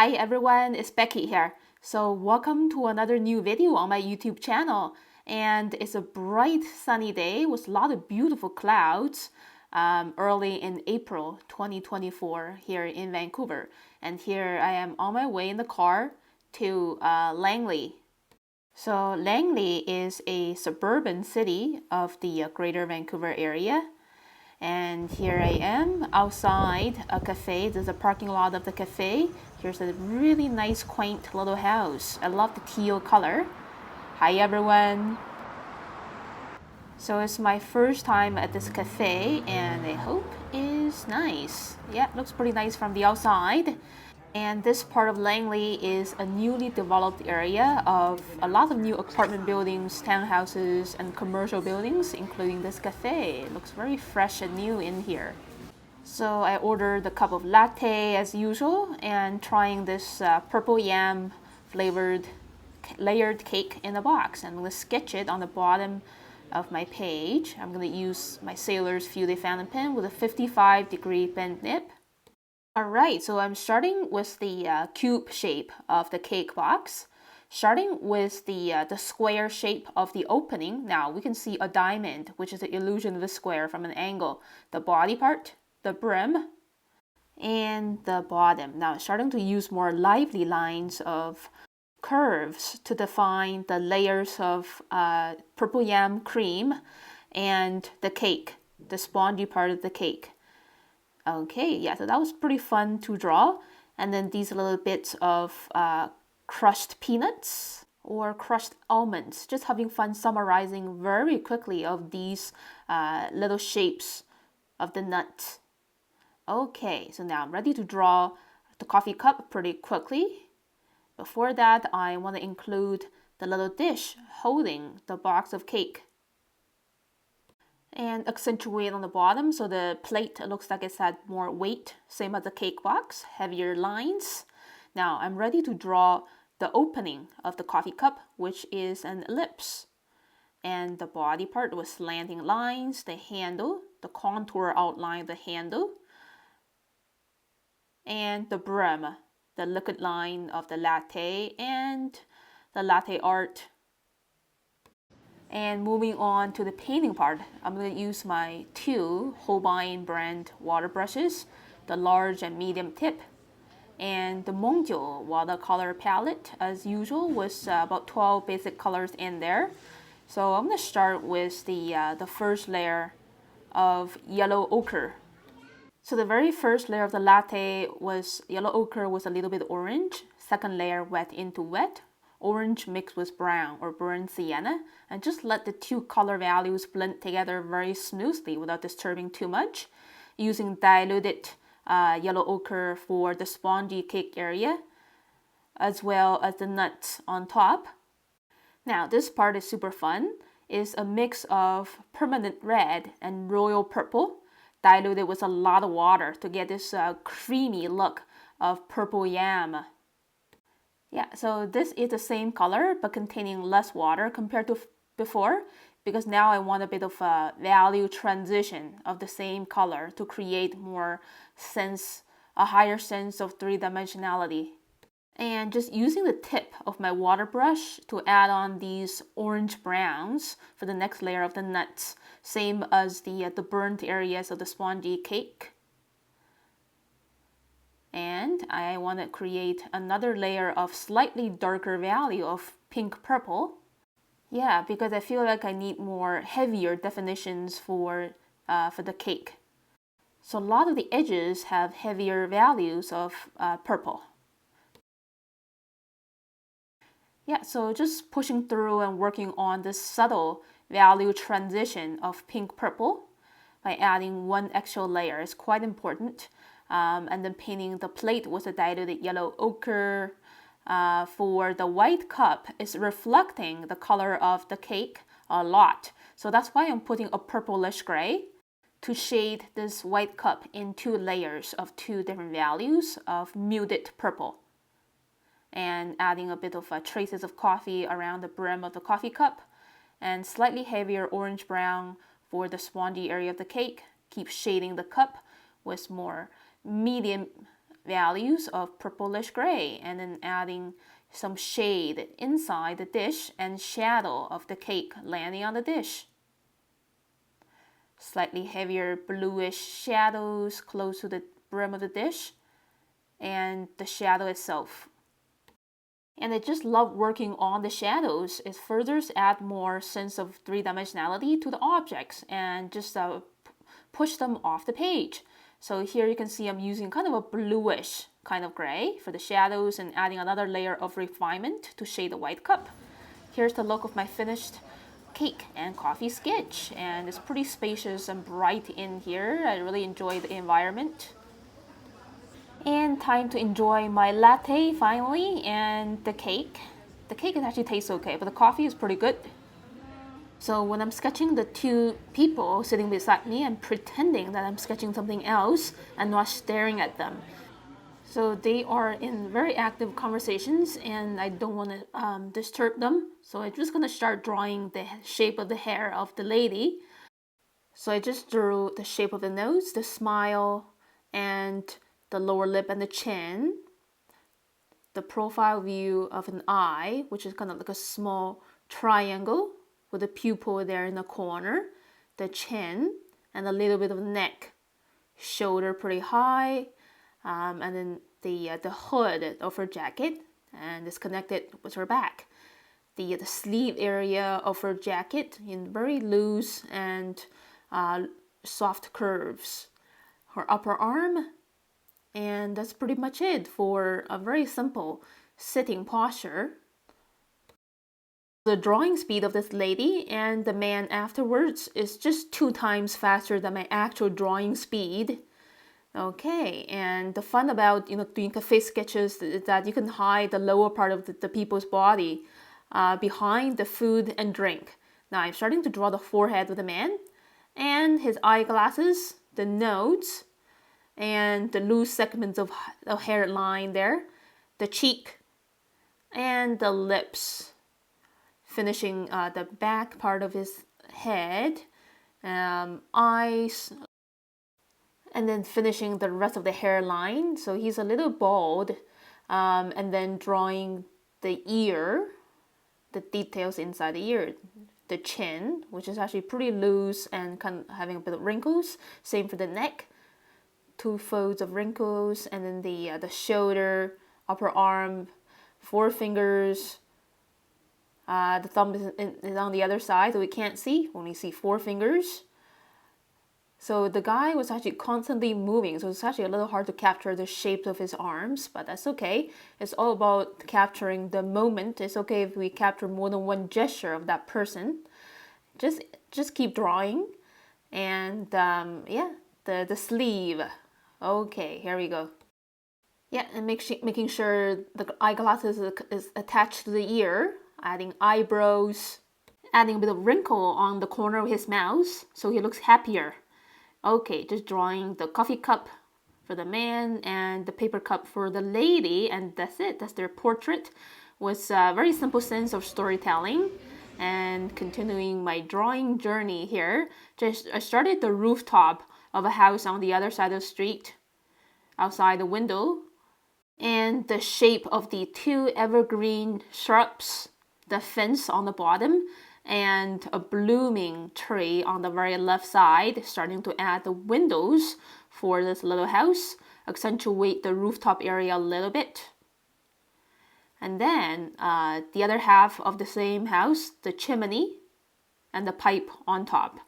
Hi everyone, it's Becky here. So welcome to another new video on my YouTube channel. And it's a bright sunny day with a lot of beautiful clouds early in April 2024 here in Vancouver. And here I am on my way in the car to Langley. So Langley is a suburban city of the Greater Vancouver area. And here I am outside a cafe. There's a parking lot of the cafe. Here's a really nice, quaint little house. I love the teal color. Hi everyone. So it's my first time at this cafe and I hope is nice. Yeah, it looks pretty nice from the outside. And this part of Langley is a newly developed area of a lot of new apartment buildings, townhouses, and commercial buildings, including this cafe. It looks very fresh and new in here. So I ordered a cup of latte as usual and trying this purple yam flavored layered cake in a box. I'm going to sketch it on the bottom of my page. I'm going to use my Sailor's Fude fountain pen with a 55-degree bend nib. Alright, so I'm starting with the cube shape of the cake box. Starting with the square shape of the opening. Now we can see a diamond, which is the illusion of the square from an angle. The body part, the brim, and the bottom. Now starting to use more lively lines of curves to define the layers of purple yam cream and the cake, the spongy part of the cake. Okay, yeah, so that was pretty fun to draw. And then these little bits of crushed peanuts or crushed almonds. Just having fun summarizing very quickly of these little shapes of the nuts. Okay, so now I'm ready to draw the coffee cup pretty quickly. Before that, I want to include the little dish holding the box of cake. And accentuate on the bottom so the plate looks like it's had more weight, same as the cake box, heavier lines. Now I'm ready to draw the opening of the coffee cup, which is an ellipse. And the body part with slanting lines, the handle, the contour outline of the handle, and the brim, the liquid line of the latte and the latte art. And moving on to the painting part, I'm going to use my two Holbein brand water brushes, the large and medium tip, and the Mungyo watercolor palette as usual with about 12 basic colors in there. So I'm going to start with the first layer of yellow ochre. So the very first layer of the latte was yellow ochre with a little bit orange. Second layer wet into wet. Orange mixed with brown or burnt sienna, and just let the two color values blend together very smoothly without disturbing too much. Using diluted yellow ochre for the spongy cake area, as well as the nuts on top. Now this part is super fun. It's a mix of permanent red and royal purple, diluted with a lot of water to get this creamy look of purple yam. Yeah, so this is the same color but containing less water compared to before, because now I want a bit of a value transition of the same color to create more sense, a higher sense of three-dimensionality. And just using the tip of my water brush to add on these orange browns for the next layer of the nuts, same as the burnt areas of the spongy cake. And I want to create another layer of slightly darker value of pink purple. Yeah, because I feel like I need more heavier definitions for the cake. So a lot of the edges have heavier values of purple. Yeah, so just pushing through and working on this subtle value transition of pink purple by adding one extra layer is quite important. And then painting the plate with a diluted yellow ochre. For the white cup, is reflecting the color of the cake a lot. So that's why I'm putting a purplish gray to shade this white cup in two layers of two different values of muted purple. And adding a bit of traces of coffee around the brim of the coffee cup. And slightly heavier orange brown for the spongy area of the cake. Keep shading the cup with more medium values of purplish gray, and then adding some shade inside the dish and shadow of the cake landing on the dish. Slightly heavier bluish shadows close to the brim of the dish and the shadow itself. And I just love working on the shadows. It further adds more sense of three-dimensionality to the objects and just push them off the page. So here you can see I'm using kind of a bluish kind of gray for the shadows and adding another layer of refinement to shade the white cup. Here's the look of my finished cake and coffee sketch, and it's pretty spacious and bright in here. I really enjoy the environment. And time to enjoy my latte finally, and the cake. The cake actually tastes okay, but the coffee is pretty good. So when I'm sketching the two people sitting beside me, I'm pretending that I'm sketching something else and not staring at them. So they are in very active conversations and I don't want to disturb them. So I'm just going to start drawing the shape of the hair of the lady. So I just drew the shape of the nose, the smile, and the lower lip and the chin. The profile view of an eye, which is kind of like a small triangle with a pupil there in the corner, the chin, and a little bit of neck, shoulder pretty high, and then the hood of her jacket, and it's connected with her back. The sleeve area of her jacket in very loose and soft curves. Her upper arm, and that's pretty much it for a very simple sitting posture. The drawing speed of this lady and the man afterwards is just 2 times faster than my actual drawing speed. Okay, and the fun about doing cafe sketches is that you can hide the lower part of the people's body behind the food and drink. Now I'm starting to draw the forehead of the man and his eyeglasses, the nose, and the loose segments of the hairline there, the cheek, and the lips. Finishing the back part of his head, eyes, and then finishing the rest of the hairline. So he's a little bald, and then drawing the ear, the details inside the ear, the chin, which is actually pretty loose and kind of having a bit of wrinkles. Same for the neck, 2 folds of wrinkles, and then the shoulder, upper arm, 4 fingers. The thumb is on the other side, so we can't see. Only see 4 fingers. So the guy was actually constantly moving, so it's actually a little hard to capture the shapes of his arms, but that's okay. It's all about capturing the moment. It's okay if we capture more than one gesture of that person. Just keep drawing. And yeah, the sleeve. Okay, here we go. Yeah, and making sure the eyeglasses is attached to the ear. Adding eyebrows, adding a bit of wrinkle on the corner of his mouth so he looks happier. Okay, just drawing the coffee cup for the man and the paper cup for the lady, and that's it. That's their portrait with a very simple sense of storytelling. And continuing my drawing journey here, I started the rooftop of a house on the other side of the street, outside the window, and the shape of the 2 evergreen shrubs, the fence on the bottom, and a blooming tree on the very left side, starting to add the windows for this little house, accentuate the rooftop area a little bit. And then the other half of the same house, the chimney and the pipe on top.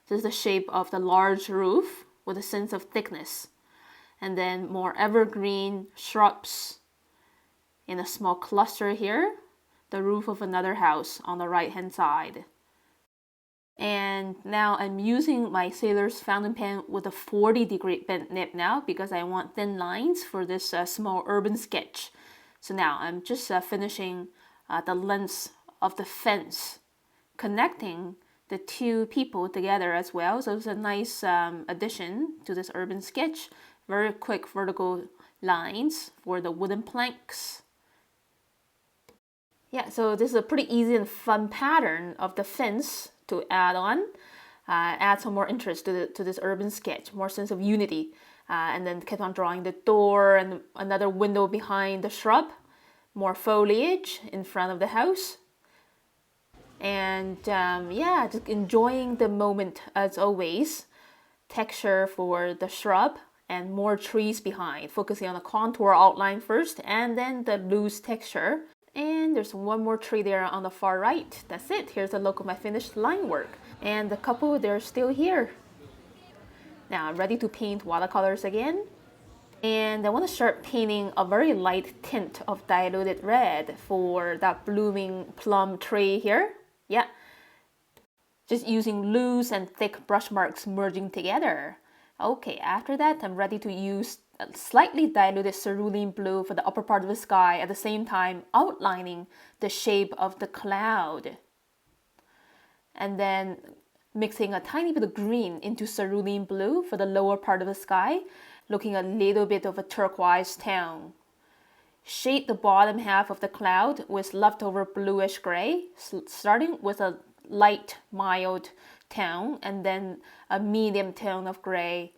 This is the shape of the large roof with a sense of thickness. And then more evergreen shrubs in a small cluster here, the roof of another house on the right hand side. And now I'm using my Sailor's fountain pen with a 40-degree bent nib now because I want thin lines for this small urban sketch. So now I'm just finishing the lengths of the fence, connecting the 2 people together as well. So it's a nice addition to this urban sketch. Very quick vertical lines for the wooden planks. Yeah, so this is a pretty easy and fun pattern of the fence to add on. Add some more interest to this urban sketch, more sense of unity. and then kept on drawing the door and another window behind the shrub, more foliage in front of the house. And yeah, just enjoying the moment as always. Texture for the shrub and more trees behind, focusing on the contour outline first and then the loose texture. And there's one more tree there on the far right. That's it. Here's a look of my finished line work. And the couple, they're still here. Now I'm ready to paint watercolors again. And I want to start painting a very light tint of diluted red for that blooming plum tree here. Yeah, just using loose and thick brush marks merging together. Okay, after that, I'm ready to use a slightly diluted cerulean blue for the upper part of the sky, at the same time outlining the shape of the cloud. And then mixing a tiny bit of green into cerulean blue for the lower part of the sky, looking a little bit of a turquoise tone. Shade the bottom half of the cloud with leftover bluish gray, starting with a light, mild tone and then a medium tone of gray,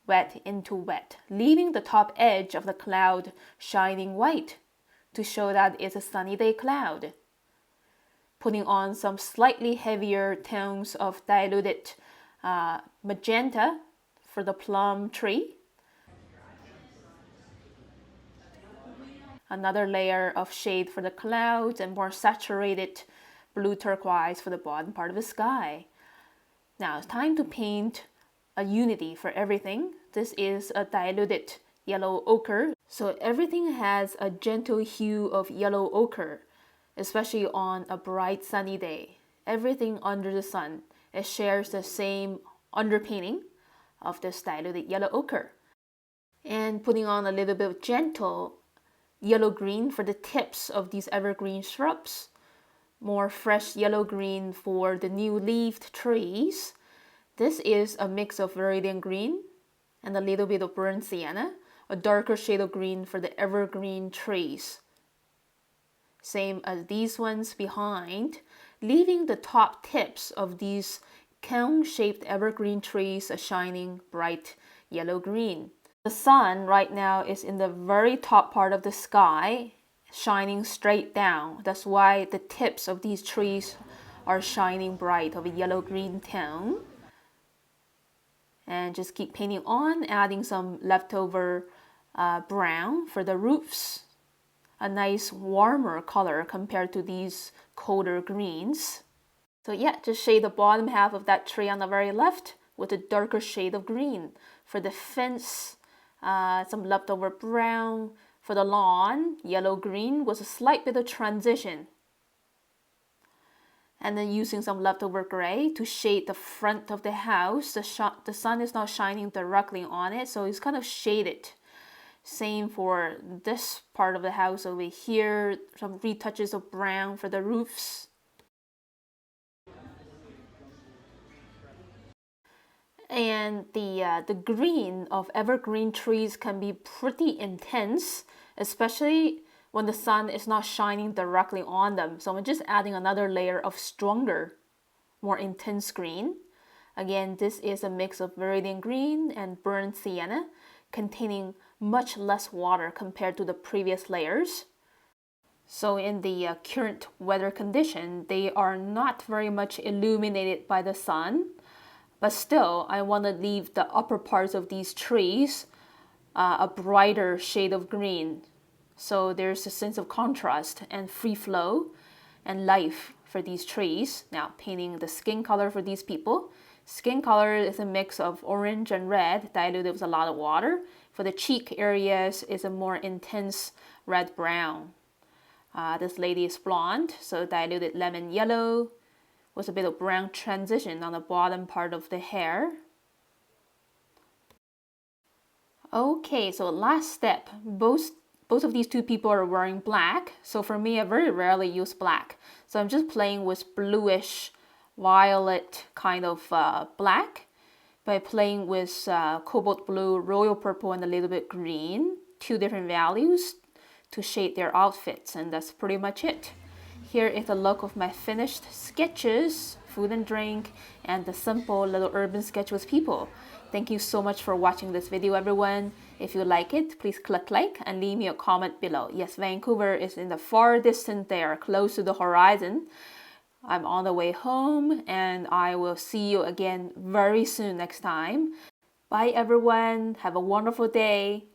wet into wet, leaving the top edge of the cloud shining white to show that it's a sunny day cloud. Putting on some slightly heavier tones of diluted magenta for the plum tree. Another layer of shade for the clouds and more saturated blue turquoise for the bottom part of the sky. Now it's time to paint a unity for everything. This is a diluted yellow ochre. So everything has a gentle hue of yellow ochre, especially on a bright sunny day. Everything under the sun, it shares the same underpainting of this diluted yellow ochre. And putting on a little bit of gentle yellow-green for the tips of these evergreen shrubs. More fresh yellow-green for the new-leaved trees. This is a mix of viridian green and a little bit of burnt sienna, a darker shade of green for the evergreen trees. Same as these ones behind, leaving the top tips of these cone-shaped evergreen trees a shining bright yellow-green. The sun right now is in the very top part of the sky, shining straight down. That's why the tips of these trees are shining bright of a yellow-green tone. And just keep painting on, adding some leftover brown for the roofs. A nice warmer color compared to these colder greens. So yeah, just shade the bottom half of that tree on the very left with a darker shade of green. For the fence, some leftover brown. For the lawn, yellow-green was a slight bit of transition. And then using some leftover gray to shade the front of the house. The sun is not shining directly on it, so it's kind of shaded. Same for this part of the house over here. Some retouches of brown for the roofs. And the green of evergreen trees can be pretty intense, especially when the sun is not shining directly on them. So I'm just adding another layer of stronger, more intense green. Again, this is a mix of viridian green and burnt sienna, containing much less water compared to the previous layers. So in the current weather condition, they are not very much illuminated by the sun. But still, I want to leave the upper parts of these trees a brighter shade of green. So there's a sense of contrast and free flow and life for these trees. Now painting the skin color for these people. Skin color is a mix of orange and red diluted with a lot of water. For the cheek areas is a more intense red-brown. This lady is blonde, so diluted lemon yellow, with a bit of brown transition on the bottom part of the hair. Okay, so last step. Both of these two people are wearing black. So for me, I very rarely use black. So I'm just playing with bluish, violet kind of black by playing with cobalt blue, royal purple, and a little bit green. Two different values to shade their outfits, and that's pretty much it. Here is a look of my finished sketches food and drink, and the simple little urban sketch with people. Thank you so much for watching this video, everyone. If you like it, please click like and leave me a comment below. Yes, Vancouver is in the far distance there, close to the horizon. I'm on the way home, and I will see you again very soon next time. Bye, everyone. Have a wonderful day.